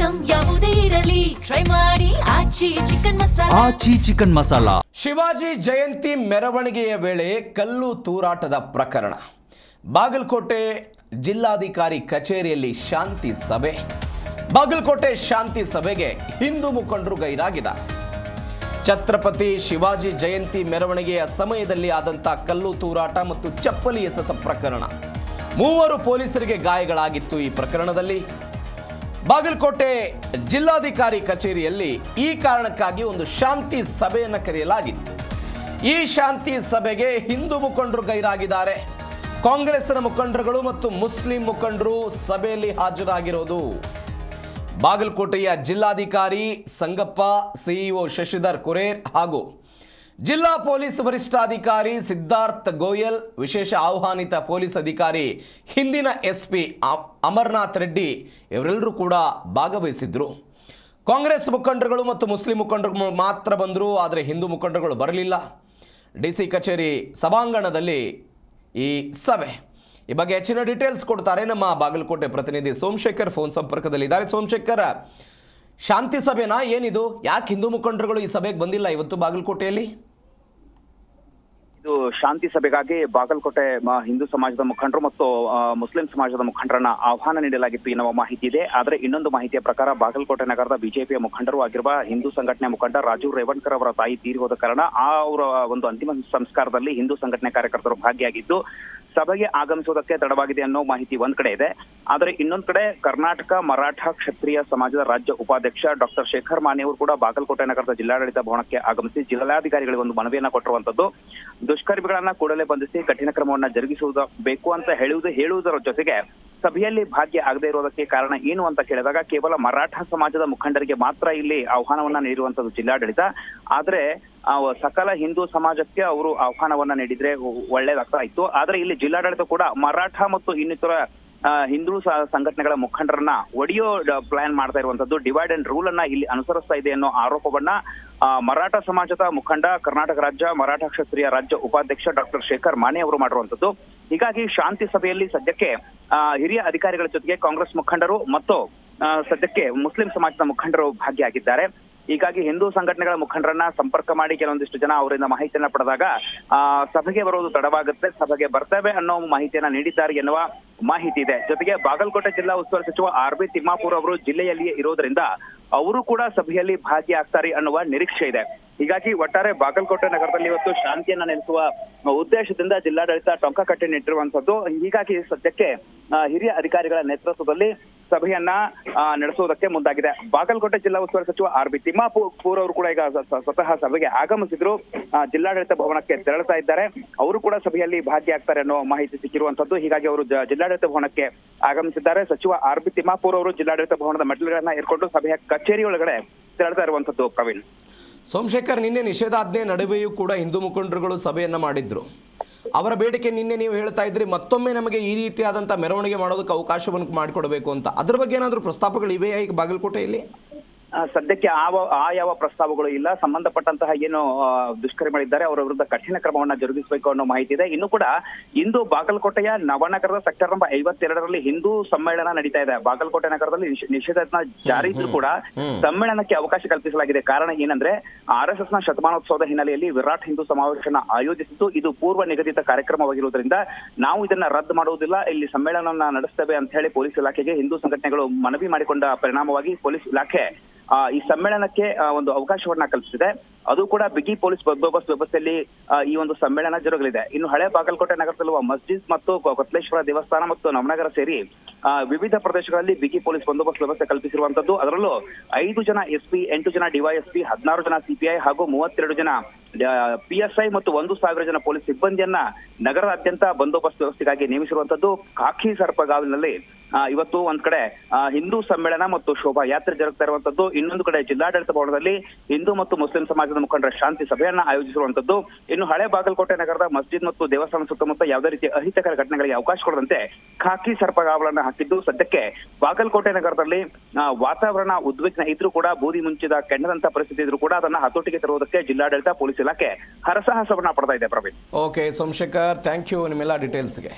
Item ಯಾವುದೇ ಇರಲಿ try ಮಾಡಿ ಆಚಿ ಚಿಕನ್ ಮಸಾಲಾ. ಶಿವಾಜಿ ಜಯಂತಿ ಮೆರವಣಿಗೆಯ ವೇಳೆ ಕಲ್ಲು ತೂರಾಟದ ಪ್ರಕರಣ. ಬಾಗಲಕೋಟೆ ಜಿಲ್ಲಾಧಿಕಾರಿ ಕಚೇರಿಯಲ್ಲಿ ಶಾಂತಿ ಸಭೆ. ಬಾಗಲಕೋಟೆ ಶಾಂತಿ ಸಭೆಗೆ ಹಿಂದೂ ಮುಖಂಡರು ಗೈರಾಗಿದ್ದಾರೆ. ಛತ್ರಪತಿ ಶಿವಾಜಿ ಜಯಂತಿ ಮೆರವಣಿಗೆಯ ಸಮಯದಲ್ಲಿ ಆದಂಥ ಕಲ್ಲು ತೂರಾಟ ಮತ್ತು ಚಪ್ಪಲಿ ಎಸೆತ ಪ್ರಕರಣ. 3 ಪೊಲೀಸರಿಗೆ ಗಾಯಗಳಾಗಿತ್ತು. ಈ ಪ್ರಕರಣದಲ್ಲಿ ಬಾಗಲಕೋಟೆ ಜಿಲ್ಲಾಧಿಕಾರಿ ಕಚೇರಿಯಲ್ಲಿ ಈ ಕಾರಣಕ್ಕಾಗಿ ಒಂದು ಶಾಂತಿ ಸಭೆಯನ್ನು ಕರೆಯಲಾಗಿತ್ತು. ಈ ಶಾಂತಿ ಸಭೆಗೆ ಹಿಂದೂ ಮುಖಂಡರು ಗೈರಾಗಿದ್ದಾರೆ. ಕಾಂಗ್ರೆಸ್ನ ಮುಖಂಡರುಗಳು ಮತ್ತು ಮುಸ್ಲಿಂ ಮುಖಂಡರು ಸಭೆಯಲ್ಲಿ ಹಾಜರಾಗಿರೋದು. ಬಾಗಲಕೋಟೆಯ ಜಿಲ್ಲಾಧಿಕಾರಿ ಸಂಗಪ್ಪ, ಸಿಇಒ ಶಶಿಧರ್ ಕುರೇರ್ ಹಾಗೂ ಜಿಲ್ಲಾ ಪೊಲೀಸ್ ವರಿಷ್ಠಾಧಿಕಾರಿ ಸಿದ್ಧಾರ್ಥ್ ಗೋಯಲ್, ವಿಶೇಷ ಆಹ್ವಾನಿತ ಪೊಲೀಸ್ ಅಧಿಕಾರಿ ಹಿಂದಿನ ಎಸ್ಪಿ ಅಮರನಾಥ್ ರೆಡ್ಡಿ ಇವರೆಲ್ಲರೂ ಕೂಡ ಭಾಗವಹಿಸಿದ್ರು. ಕಾಂಗ್ರೆಸ್ ಮುಖಂಡರುಗಳು ಮತ್ತು ಮುಸ್ಲಿಂ ಮುಖಂಡರು ಮಾತ್ರ ಬಂದರು, ಆದರೆ ಹಿಂದೂ ಮುಖಂಡರುಗಳು ಬರಲಿಲ್ಲ. ಡಿಸಿ ಕಚೇರಿ ಸಭಾಂಗಣದಲ್ಲಿ ಈ ಸಭೆ. ಈ ಬಗ್ಗೆ ಹೆಚ್ಚಿನ ಡೀಟೇಲ್ಸ್ ಕೊಡ್ತಾರೆ ನಮ್ಮ ಬಾಗಲಕೋಟೆ ಪ್ರತಿನಿಧಿ ಸೋಮಶೇಖರ್ ಫೋನ್ ಸಂಪರ್ಕದಲ್ಲಿದ್ದಾರೆ. ಸೋಮಶೇಖರ್, ಶಾಂತಿ ಸಭೆನಾ ಏನಿದು? ಯಾಕೆ ಹಿಂದೂ ಮುಖಂಡರುಗಳು ಈ ಸಭೆಗೆ ಬಂದಿಲ್ಲ ಇವತ್ತು ಬಾಗಲಕೋಟೆಯಲ್ಲಿ? ಇದು ಶಾಂತಿ ಸಭೆಗಾಗಿ ಬಾಗಲಕೋಟೆ ಹಿಂದೂ ಸಮಾಜದ ಮುಖಂಡರು ಮತ್ತು ಮುಸ್ಲಿಂ ಸಮಾಜದ ಮುಖಂಡರನ್ನ ಆಹ್ವಾನ ನೀಡಲಾಗಿತ್ತು ಎನ್ನುವ ಮಾಹಿತಿ ಇದೆ. ಆದರೆ ಇನ್ನೊಂದು ಮಾಹಿತಿಯ ಪ್ರಕಾರ ಬಾಗಲಕೋಟೆ ನಗರದ ಬಿಜೆಪಿಯ ಮುಖಂಡರು ಆಗಿರುವ ಹಿಂದೂ ಸಂಘಟನೆ ಮುಖಂಡ ರಾಜು ರೇವಣ್ಕರ್ ಅವರ ತಾಯಿ ತೀರಿ ಹೋದ ಕಾರಣ ಅವರ ಒಂದು ಅಂತಿಮ ಸಂಸ್ಕಾರದಲ್ಲಿ ಹಿಂದೂ ಸಂಘಟನೆ ಕಾರ್ಯಕರ್ತರು ಭಾಗಿಯಾಗಿದ್ದು ಸಭೆಗೆ ಆಗಮಿಸುವುದಕ್ಕೆ ತಡವಾಗಿದೆ ಅನ್ನೋ ಮಾಹಿತಿ ಒಂದ್ ಕಡೆ ಇದೆ. ಆದರೆ ಇನ್ನೊಂದ್ ಕಡೆ ಕರ್ನಾಟಕ ಮರಾಠ ಕ್ಷತ್ರಿಯ ಸಮಾಜದ ರಾಜ್ಯ ಉಪಾಧ್ಯಕ್ಷ ಡಾಕ್ಟರ್ ಶೇಖರ್ ಮಾನೆ ಅವರು ಕೂಡ ಬಾಗಲಕೋಟೆ ನಗರದ ಜಿಲ್ಲಾಡಳಿತ ಭವನಕ್ಕೆ ಆಗಮಿಸಿ ಜಿಲ್ಲಾಧಿಕಾರಿಗಳಿಗೆ ಒಂದು ಮನವಿಯನ್ನ ಕೊಟ್ಟಿರುವಂತದ್ದು. ದುಷ್ಕರ್ಮಿಗಳನ್ನ ಕೂಡಲೇ ಬಂಧಿಸಿ ಕಠಿಣ ಕ್ರಮವನ್ನ ಜರುಗಿಸುವುದು ಅಂತ ಹೇಳುವುದರ ಜೊತೆಗೆ ಸಭೆಯಲ್ಲಿ ಭಾಗ್ಯ ಆಗದೆ ಇರೋದಕ್ಕೆ ಕಾರಣ ಏನು ಅಂತ ಕೇಳಿದಾಗ ಕೇವಲ ಮರಾಠ ಸಮಾಜದ ಮುಖಂಡರಿಗೆ ಮಾತ್ರ ಇಲ್ಲಿ ಆಹ್ವಾನವನ್ನ ನೀಡಿರುವಂತದ್ದು ಜಿಲ್ಲಾಡಳಿತ. ಆದ್ರೆ ಸಕಲ ಹಿಂದೂ ಸಮಾಜಕ್ಕೆ ಅವರು ಆಹ್ವಾನವನ್ನ ನೀಡಿದ್ರೆ ಒಳ್ಳೇದಾಗ್ತಾ ಇತ್ತು. ಆದ್ರೆ ಇಲ್ಲಿ ಜಿಲ್ಲಾಡಳಿತ ಕೂಡ ಮರಾಠ ಮತ್ತು ಇನ್ನಿತರ ಹಿಂದೂ ಸಂಘಟನೆಗಳ ಮುಖಂಡರನ್ನ ಒಡೆಯೋ ಪ್ಲಾನ್ ಮಾಡ್ತಾ ಇರುವಂತದ್ದು, ಡಿವೈಡ್ ಅಂಡ್ ರೂಲ್ ಅನ್ನ ಇಲ್ಲಿ ಅನುಸರಿಸ್ತಾ ಇದೆ ಅನ್ನೋ ಆರೋಪವನ್ನ ಮರಾಠ ಸಮಾಜದ ಮುಖಂಡ, ಕರ್ನಾಟಕ ರಾಜ್ಯ ಮರಾಠ ಕ್ಷತ್ರಿಯ ರಾಜ್ಯ ಉಪಾಧ್ಯಕ್ಷ ಡಾಕ್ಟರ್ ಶೇಖರ್ ಮಾನೆ ಅವರು ಮಾಡಿರುವಂತದ್ದು. ಹೀಗಾಗಿ ಶಾಂತಿ ಸಭೆಯಲ್ಲಿ ಸದ್ಯಕ್ಕೆ ಹಿರಿಯ ಅಧಿಕಾರಿಗಳ ಜೊತೆಗೆ ಕಾಂಗ್ರೆಸ್ ಮುಖಂಡರು ಮತ್ತು ಸದ್ಯಕ್ಕೆ ಮುಸ್ಲಿಂ ಸಮಾಜದ ಮುಖಂಡರು ಭಾಗಿಯಾಗಿದ್ದಾರೆ. ಹೀಗಾಗಿ ಹಿಂದೂ ಸಂಘಟನೆಗಳ ಮುಖಂಡರನ್ನ ಸಂಪರ್ಕ ಮಾಡಿ ಕೆಲವೊಂದಿಷ್ಟು ಜನ ಅವರಿಂದ ಮಾಹಿತಿಯನ್ನ ಪಡೆದಾಗ ಸಭೆಗೆ ಬರೋದು ತಡವಾಗುತ್ತೆ, ಸಭೆಗೆ ಬರ್ತೇವೆ ಅನ್ನೋ ಮಾಹಿತಿಯನ್ನ ನೀಡಿದ್ದಾರೆ ಎನ್ನುವ ಮಾಹಿತಿ ಇದೆ. ಜೊತೆಗೆ ಬಾಗಲಕೋಟೆ ಜಿಲ್ಲಾ ಉಸ್ತುವಾರಿ ಸಚಿವ ಆರ್ ಬಿ ತಿಮ್ಮಾಪುರ್ ಅವರು ಜಿಲ್ಲೆಯಲ್ಲಿಯೇ ಇರೋದ್ರಿಂದ ಅವರು ಕೂಡ ಸಭೆಯಲ್ಲಿ ಭಾಗಿಯಾಗ್ತಾರೆ ಅನ್ನುವ ನಿರೀಕ್ಷೆ ಇದೆ. ಹೀಗಾಗಿ ಒಟ್ಟಾರೆ ಬಾಗಲಕೋಟೆ ನಗರದಲ್ಲಿ ಇವತ್ತು ಶಾಂತಿಯನ್ನ ನೆಲೆಸುವ ಉದ್ದೇಶದಿಂದ ಜಿಲ್ಲಾಡಳಿತ ಟೊಂಕ ಕಟ್ಟಿ ನಿಟ್ಟಿರುವಂತದ್ದು. ಹೀಗಾಗಿ ಸದ್ಯಕ್ಕೆ ಹಿರಿಯ ಅಧಿಕಾರಿಗಳ ನೇತೃತ್ವದಲ್ಲಿ ಸಭೆಯನ್ನ ನಡೆಸುವುದಕ್ಕೆ ಮುಂದಾಗಿದೆ. ಬಾಗಲಕೋಟೆ ಜಿಲ್ಲಾ ಉಸ್ತುವಾರಿ ಸಚಿವ ಆರ್ ಬಿ ತಿಮ್ಮಾಪುರ್ ಅವರು ಕೂಡ ಈಗ ಸ್ವತಃ ಸಭೆಗೆ ಆಗಮಿಸಿದ್ರು, ಜಿಲ್ಲಾಡಳಿತ ಭವನಕ್ಕೆ ತೆರಳುತ್ತಾ ಇದ್ದಾರೆ. ಅವರು ಕೂಡ ಸಭೆಯಲ್ಲಿ ಭಾಗಿಯಾಗ್ತಾರೆ ಅನ್ನೋ ಮಾಹಿತಿ ಸಿಕ್ಕಿರುವಂತದ್ದು. ಹೀಗಾಗಿ ಅವರು ಜಿಲ್ಲಾಡಳಿತ ಭವನಕ್ಕೆ ಆಗಮಿಸಿದ್ದಾರೆ. ಸಚಿವ ಆರ್ ಬಿ ತಿಮ್ಮಾಪುರ್ ಅವರು ಜಿಲ್ಲಾಡಳಿತ ಭವನದ ಮೆಟ್ಟಿಲುಗಳನ್ನ ಏರ್ಕೊಂಡು ಸಭೆಯ ಕಚೇರಿ ಒಳಗಡೆ ತೆರಳುತ್ತಾ ಇರುವಂತದ್ದು. ಪ್ರವೀಣ್. ಸೋಮಶೇಖರ್, ನಿನ್ನೆ ನಿಷೇಧಾಜ್ಞೆ ನಡುವೆಯೂ ಕೂಡ ಹಿಂದೂ ಮುಖಂಡರುಗಳು ಸಭೆಯನ್ನ ಮಾಡಿದ್ರು. ಅವರ ಬೇಡಿಕೆ ನಿನ್ನೆ ನೀವು ಹೇಳ್ತಾ ಇದ್ರಿ, ಮತ್ತೊಮ್ಮೆ ನಮಗೆ ಈ ರೀತಿಯಾದಂಥ ಮೆರವಣಿಗೆ ಮಾಡೋದಕ್ಕೆ ಅವಕಾಶವನ್ನು ಮಾಡಿಕೊಡಬೇಕು ಅಂತ. ಅದ್ರ ಬಗ್ಗೆ ಏನಾದರೂ ಪ್ರಸ್ತಾಪಗಳು ಇವೆಯಾ ಈಗ ಬಾಗಲಕೋಟೆಯಲ್ಲಿ? ಸದ್ಯಕ್ಕೆ ಯಾವ ಪ್ರಸ್ತಾವಗಳು ಇಲ್ಲ. ಸಂಬಂಧಪಟ್ಟಂತಹ ಏನು ದುಷ್ಕರ್ಮಿಗಳಿದ್ದಾರೆ ಅವರ ವಿರುದ್ಧ ಕಠಿಣ ಕ್ರಮವನ್ನ ಜರುಗಿಸಬೇಕು ಅನ್ನೋ ಮಾಹಿತಿ ಇದೆ. ಇನ್ನು ಕೂಡ ಇಂದು ಬಾಗಲಕೋಟೆಯ ನವನಗರದ ಸೆಕ್ಟರ್ ನಂಬರ್ 52ರಲ್ಲಿ ಹಿಂದೂ ಸಮ್ಮೇಳನ ನಡೀತಾ ಇದೆ. ಬಾಗಲಕೋಟೆ ನಗರದಲ್ಲಿ ನಿಷೇಧಾಜ್ಞೆ ಜಾರಿ ಇದ್ರೂ ಕೂಡ ಸಮ್ಮೇಳನಕ್ಕೆ ಅವಕಾಶ ಕಲ್ಪಿಸಲಾಗಿದೆ. ಕಾರಣ ಏನಂದ್ರೆ RSS ನ ಶತಮಾನೋತ್ಸವದ ಹಿನ್ನೆಲೆಯಲ್ಲಿ ವಿರಾಟ್ ಹಿಂದೂ ಸಮಾವೇಶನ ಆಯೋಜಿಸಿದ್ದು ಇದು ಪೂರ್ವ ನಿಗದಿತ ಕಾರ್ಯಕ್ರಮವಾಗಿರುವುದರಿಂದ ನಾವು ಇದನ್ನ ರದ್ದು ಮಾಡುವುದಿಲ್ಲ, ಇಲ್ಲಿ ಸಮ್ಮೇಳನವನ್ನ ನಡೆಸ್ತೇವೆ ಅಂತ ಹೇಳಿ ಪೊಲೀಸ್ ಇಲಾಖೆಗೆ ಹಿಂದೂ ಸಂಘಟನೆಗಳು ಮನವಿ ಮಾಡಿಕೊಂಡ ಪರಿಣಾಮವಾಗಿ ಪೊಲೀಸ್ ಇಲಾಖೆ ಈ ಸಮ್ಮೇಳನಕ್ಕೆ ಒಂದು ಅವಕಾಶವನ್ನ ಕಲ್ಪಿಸಿದೆ. ಅದು ಕೂಡ ಬಿಗಿ ಪೊಲೀಸ್ ಬಂದೋಬಸ್ತ್ ವ್ಯವಸ್ಥೆಯಲ್ಲಿ ಈ ಒಂದು ಸಮ್ಮೇಳನ ಜರುಗಲಿದೆ. ಇನ್ನು ಹಳೆ ಬಾಗಲಕೋಟೆ ನಗರದಲ್ಲಿರುವ ಮಸ್ಜಿದ್ ಮತ್ತು ಕೊತ್ಲೇಶ್ವರ ದೇವಸ್ಥಾನ ಮತ್ತು ನವನಗರ ಸೇರಿ ವಿವಿಧ ಪ್ರದೇಶಗಳಲ್ಲಿ ಬಿಗಿ ಪೊಲೀಸ್ ಬಂದೋಬಸ್ತ್ ವ್ಯವಸ್ಥೆ ಕಲ್ಪಿಸಿರುವಂತದ್ದು. ಅದರಲ್ಲೂ 5 ಜನ SP, 8 ಜನ DYSP, 16 ಜನ CPI ಹಾಗೂ 32 ಜನ PSI ಮತ್ತು 1,000 ಜನ ಪೊಲೀಸ್ ಸಿಬ್ಬಂದಿಯನ್ನ ನಗರದಾದ್ಯಂತ ಬಂದೋಬಸ್ತ್ ವ್ಯವಸ್ಥೆಗಾಗಿ ನೇಮಿಸಿರುವಂತದ್ದು. ಕಾಕಿ ಸರ್ಪಗಾವಿನಲ್ಲಿ ಇವತ್ತು ಒಂದ್ ಕಡೆ ಹಿಂದೂ ಸಮ್ಮೇಳನ ಮತ್ತು ಶೋಭಾ ಯಾತ್ರೆ ಜರುಗ್ತಾ ಇರುವಂತದ್ದು. ಇನ್ನೊಂದು ಕಡೆ ಜಿಲ್ಲಾಡಳಿತ ಭವನದಲ್ಲಿ ಹಿಂದೂ ಮತ್ತು ಮುಸ್ಲಿಂ ಸಮಾಜದ ಮುಖಂಡರ ಶಾಂತಿ ಸಭೆಯನ್ನ ಆಯೋಜಿಸಿರುವಂತದ್ದು. ಇನ್ನು ಹಳೆ ಬಾಗಲಕೋಟೆ ನಗರದ ಮಸ್ಜಿದ್ ಮತ್ತು ದೇವಸ್ಥಾನ ಸುತ್ತಮುತ್ತ ಯಾವುದೇ ರೀತಿಯ ಅಹಿತಕರ ಘಟನೆಗಳಿಗೆ ಅವಕಾಶ ಕೊಡದಂತೆ ಖಾಕಿ ಸರ್ಪಗಾವಲನ್ನ ಹಾಕಿದ್ದು ಸದ್ಯಕ್ಕೆ ಬಾಗಲಕೋಟೆ ನಗರದಲ್ಲಿ ವಾತಾವರಣ ಉದ್ವಿಗ್ನ ಇದ್ರೂ ಕೂಡ ಬೂದಿ ಮುಂಚಿದ ಕೆಂಡದಂತ ಪರಿಸ್ಥಿತಿ ಇದ್ರೂ ಕೂಡ ಅದನ್ನ ಹತೋಟಿಗೆ ತರುವುದಕ್ಕೆ ಜಿಲ್ಲಾಡಳಿತ ಪೊಲೀಸ್ ಇಲಾಖೆ ಹರಸಾಹಸವನ್ನ ಪಡ್ತಾ ಇದೆ. Praveen. Okay Somashekar, thank you ನಿಮ್ಮೆಲ್ಲ ಡೀಟೇಲ್ಸ್ಗೆ.